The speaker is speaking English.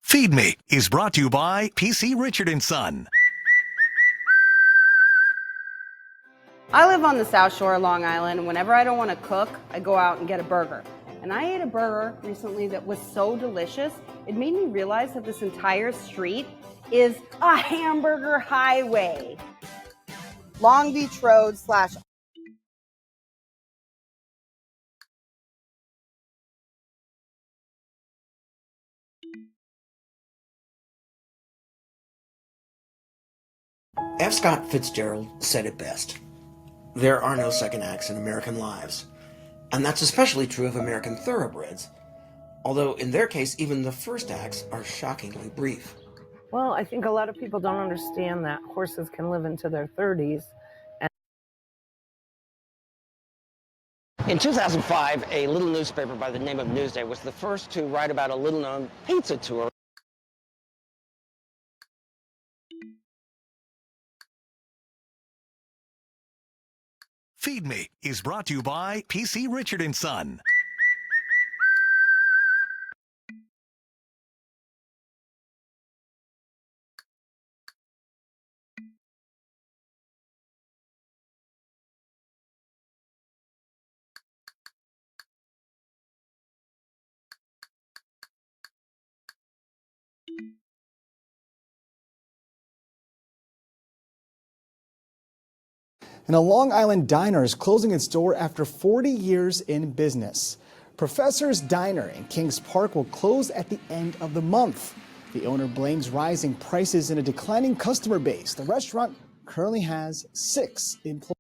Feed Me is brought to you by PC Richard & Son. I live on the South Shore of Long Island, and whenever I don't want to cook, I go out and get a burger. And I ate a burger recently that was so delicious, it made me realize that this entire street is a hamburger highway. Long Beach Road / F. Scott Fitzgerald said it best. There are no second acts in American lives. And that's especially true of American thoroughbreds. Although in their case, even the first acts are shockingly brief. Well, I think a lot of people don't understand that horses can live into their 30s. In 2005, a little newspaper by the name of Newsday was the first to write about a little-known pizza tour. Feed Me is brought to you by PC Richard & Son. And a Long Island diner is closing its door after 40 years in business. Professor's Diner in Kings Park will close at the end of the month. The owner blames rising prices and a declining customer base. The restaurant currently has 6 employees.